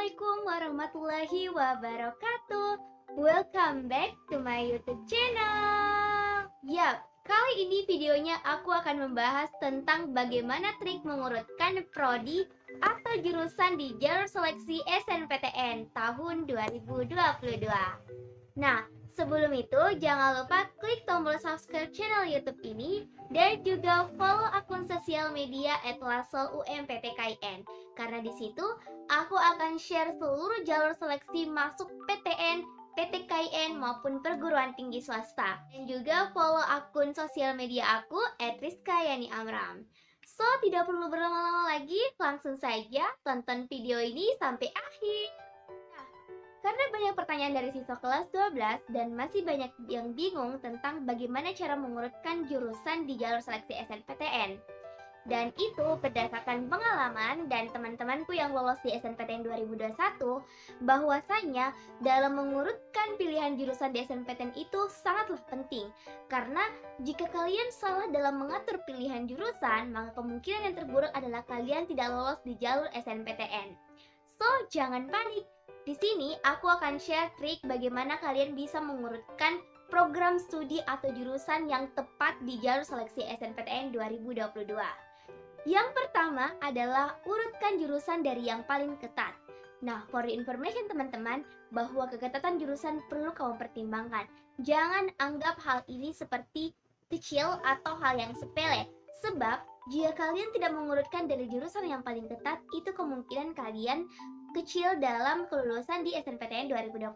Assalamualaikum warahmatullahi wabarakatuh. Welcome back to my YouTube channel. Kali ini videonya aku akan membahas tentang bagaimana trik mengurutkan prodi atau jurusan di jalur seleksi SNPTN tahun 2022. Nah, sebelum itu jangan lupa klik tombol subscribe channel YouTube ini dan juga follow akun sosial media @lasol_umptkn. Karena di situ aku akan share seluruh jalur seleksi masuk PTN, PTKIN maupun perguruan tinggi swasta. Dan juga follow akun sosial media aku @rizkayani_amram. So, tidak perlu berlama-lama lagi, langsung saja tonton video ini sampai akhir. Karena banyak pertanyaan dari siswa kelas 12 dan masih banyak yang bingung tentang bagaimana cara mengurutkan jurusan di jalur seleksi SNPTN. Dan itu berdasarkan pengalaman dan teman-temanku yang lolos di SNPTN 2021, bahwasanya dalam mengurutkan pilihan jurusan di SNPTN itu sangatlah penting. Karena jika kalian salah dalam mengatur pilihan jurusan, maka kemungkinan yang terburuk adalah kalian tidak lolos di jalur SNPTN. So, jangan panik. Di sini aku akan share trik bagaimana kalian bisa mengurutkan program studi atau jurusan yang tepat di jalur seleksi SNPTN 2022. Yang pertama adalah urutkan jurusan dari yang paling ketat. Nah, for the information teman-teman, bahwa keketatan jurusan perlu kamu pertimbangkan. Jangan anggap hal ini seperti kecil atau hal yang sepele. Sebab, jika kalian tidak mengurutkan dari jurusan yang paling ketat, itu kemungkinan kalian kecil dalam kelulusan di SNPTN 2022.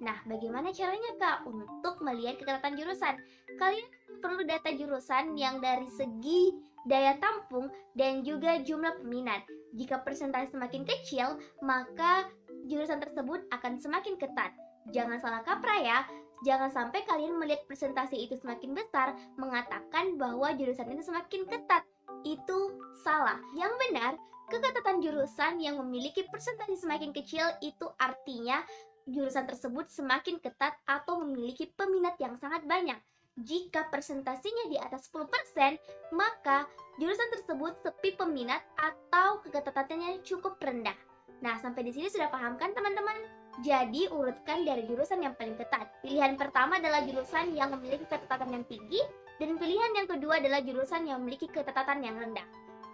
Nah, bagaimana caranya Kak untuk melihat keketatan jurusan? Kalian perlu data jurusan yang dari segi daya tampung dan juga jumlah peminat. Jika persentase semakin kecil, maka jurusan tersebut akan semakin ketat. Jangan salah kaprah ya. Jangan sampai kalian melihat persentase itu semakin besar mengatakan bahwa jurusan itu semakin ketat. Itu salah. Yang benar, keketatan jurusan yang memiliki persentase semakin kecil itu artinya jurusan tersebut semakin ketat atau memiliki peminat yang sangat banyak. Jika persentasenya di atas 10%, maka jurusan tersebut sepi peminat atau keketatannya cukup rendah. Nah, sampai di sini sudah paham kan teman-teman? Jadi, urutkan dari jurusan yang paling ketat. Pilihan pertama adalah jurusan yang memiliki ketatan yang tinggi, dan pilihan yang kedua adalah jurusan yang memiliki ketatan yang rendah.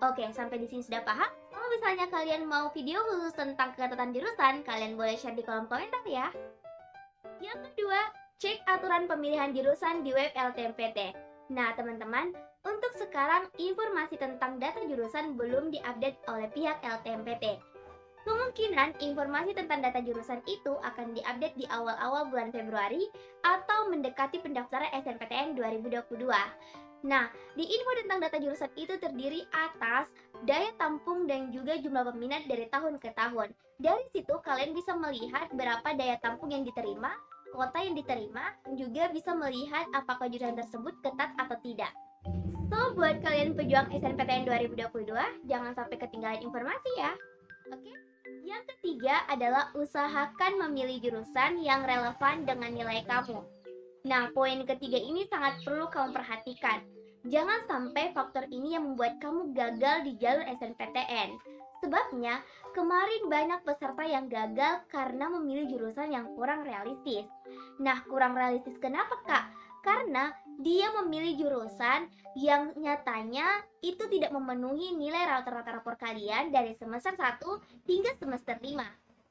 Oke, sampai di sini sudah paham? Kalau misalnya kalian mau video khusus tentang ketatan jurusan, kalian boleh share di kolom komentar ya. Yang kedua, cek aturan pemilihan jurusan di web LTMPT. Nah, teman-teman, untuk sekarang informasi tentang data jurusan belum diupdate oleh pihak LTMPT. Kemungkinan informasi tentang data jurusan itu akan diupdate di awal-awal bulan Februari atau mendekati pendaftaran SNPTN 2022. Nah, di info tentang data jurusan itu terdiri atas daya tampung dan juga jumlah peminat dari tahun ke tahun. Dari situ kalian bisa melihat berapa daya tampung yang diterima, kota yang diterima, dan juga bisa melihat apakah jurusan tersebut ketat atau tidak. So, buat kalian pejuang SNPTN 2022, jangan sampai ketinggalan informasi ya. Oke? Yang ketiga adalah usahakan memilih jurusan yang relevan dengan nilai kamu. Nah, poin ketiga ini sangat perlu kamu perhatikan. Jangan sampai faktor ini yang membuat kamu gagal di jalur SNPTN. Sebabnya, kemarin banyak peserta yang gagal karena memilih jurusan yang kurang realistis. Nah, kurang realistis kenapa Kak? Karena dia memilih jurusan yang nyatanya itu tidak memenuhi nilai rata-rata rapor kalian dari semester 1 hingga semester 5.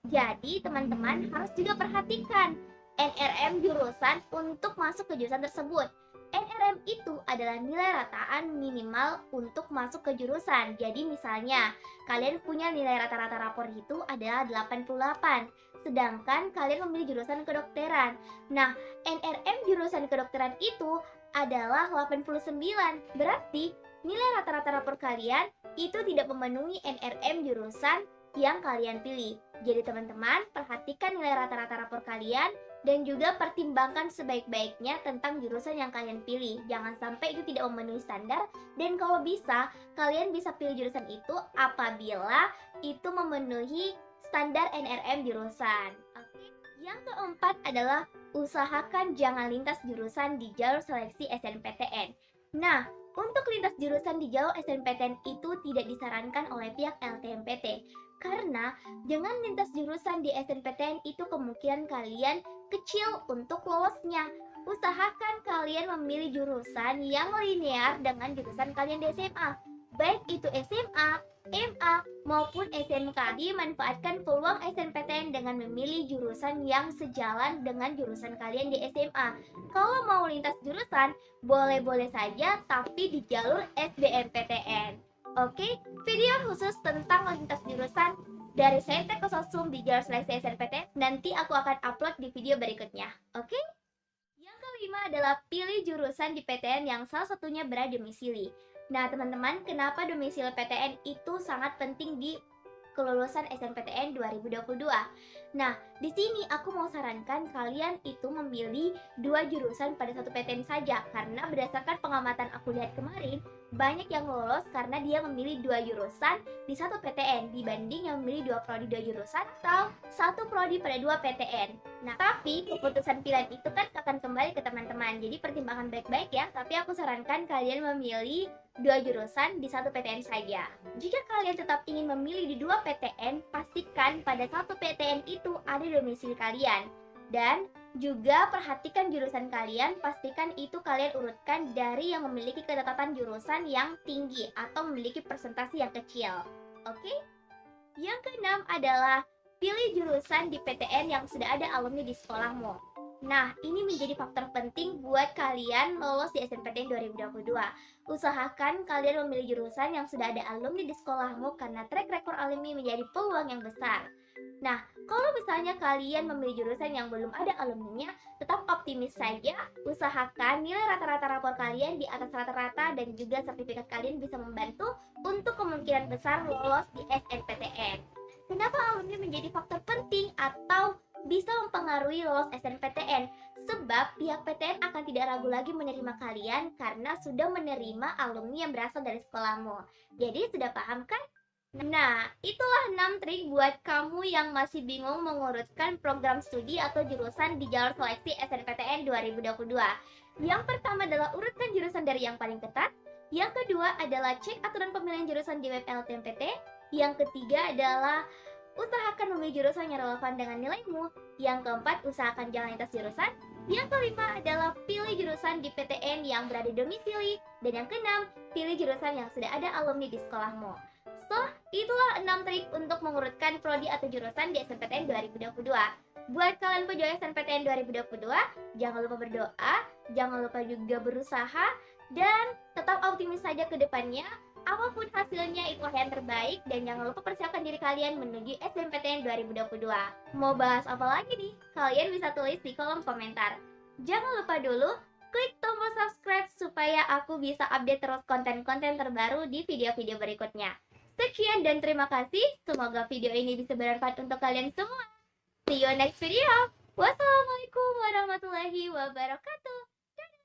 Jadi, teman-teman harus juga perhatikan NRM jurusan untuk masuk ke jurusan tersebut. NRM itu adalah nilai rataan minimal untuk masuk ke jurusan. Jadi misalnya, kalian punya nilai rata-rata rapor itu adalah 88, sedangkan kalian memilih jurusan kedokteran. Nah, NRM jurusan kedokteran itu adalah 89. Berarti, nilai rata-rata rapor kalian itu tidak memenuhi NRM jurusan yang kalian pilih. Jadi teman-teman, perhatikan nilai rata-rata rapor kalian dan juga pertimbangkan sebaik-baiknya tentang jurusan yang kalian pilih. Jangan sampai itu tidak memenuhi standar, dan kalau bisa, kalian bisa pilih jurusan itu apabila itu memenuhi standar NRM jurusan. Oke. Yang keempat adalah usahakan jangan lintas jurusan di jalur seleksi SNPTN. Nah, Untuk lintas jurusan di jalur SNPTN itu tidak disarankan oleh pihak LTMPT karena dengan lintas jurusan di SNPTN itu kemungkinan kalian kecil untuk lolosnya. Usahakan kalian memilih jurusan yang linear dengan jurusan kalian di SMA, baik itu SMA, MA, maupun SMK. Dimanfaatkan peluang SNPTN dengan memilih jurusan yang sejalan dengan jurusan kalian di SMA. Kalau mau lintas jurusan, boleh-boleh saja, tapi di jalur SBMPTN. Oke, video khusus tentang lintas jurusan dari saya Teko Sosum di jalur seleksi SNPTN nanti aku akan upload di video berikutnya. Oke? Yang kelima adalah pilih jurusan di PTN yang salah satunya berdomisili. Nah, teman-teman, kenapa domisili PTN itu sangat penting di kelulusan SNPTN 2022? Nah, di sini aku mau sarankan kalian itu memilih 2 jurusan pada satu PTN saja karena berdasarkan pengamatan aku lihat kemarin, banyak yang lolos karena dia memilih 2 jurusan di satu PTN dibanding yang memilih 2 prodi 2 jurusan atau 1 prodi pada 2 PTN. Nah, tapi keputusan pilihan itu kan akan kembali ke teman-teman. Jadi pertimbangkan baik-baik ya, tapi aku sarankan kalian memilih 2 jurusan di satu PTN saja. Jika kalian tetap ingin memilih di 2 PTN, pastikan pada satu PTN itu ada domisili kalian. Dan juga perhatikan jurusan kalian, pastikan itu kalian urutkan dari yang memiliki ketetapan jurusan yang tinggi atau memiliki persentase yang kecil. Oke? Yang keenam adalah pilih jurusan di PTN yang sudah ada alumni di sekolahmu. Nah, ini menjadi faktor penting buat kalian lolos di SNPTN 2022. Usahakan kalian memilih jurusan yang sudah ada alumni di sekolahmu karena track record alumni menjadi peluang yang besar. Nah, kalau misalnya kalian memilih jurusan yang belum ada alumninya, tetap optimis saja. Usahakan nilai rata-rata rapor kalian di atas rata-rata dan juga sertifikat kalian bisa membantu untuk kemungkinan besar lolos di SNPTN. Kenapa alumni menjadi faktor penting atau bisa mempengaruhi lolos SNPTN? Sebab pihak PTN akan tidak ragu lagi menerima kalian karena sudah menerima alumni yang berasal dari sekolahmu. Jadi sudah paham kan? Nah, itulah 6 trik buat kamu yang masih bingung mengurutkan program studi atau jurusan di jalur seleksi SNPTN 2022. Yang pertama adalah urutkan jurusan dari yang paling ketat. Yang kedua adalah cek aturan pemilihan jurusan di web LTMPT. Yang ketiga adalah usahakan memilih jurusan yang relevan dengan nilaimu. Yang keempat, usahakan jangan lintas jurusan. Yang kelima adalah pilih jurusan di PTN yang berada domisili. Dan yang keenam, pilih jurusan yang sudah ada alumni di sekolahmu. So, itulah 6 trik untuk mengurutkan prodi atau jurusan di SNPTN 2022. Buat kalian pejuang SNPTN 2022, jangan lupa berdoa, jangan lupa juga berusaha, dan tetap optimis saja ke depannya. Apapun hasilnya, itulah yang terbaik, dan jangan lupa persiapkan diri kalian menuju SNPTN 2022. Mau bahas apa lagi nih? Kalian bisa tulis di kolom komentar. Jangan lupa dulu klik tombol subscribe supaya aku bisa update terus konten-konten terbaru di video-video berikutnya. Sekian dan terima kasih. Semoga video ini bisa bermanfaat untuk kalian semua. See you next video. Wassalamualaikum warahmatullahi wabarakatuh. Dadah.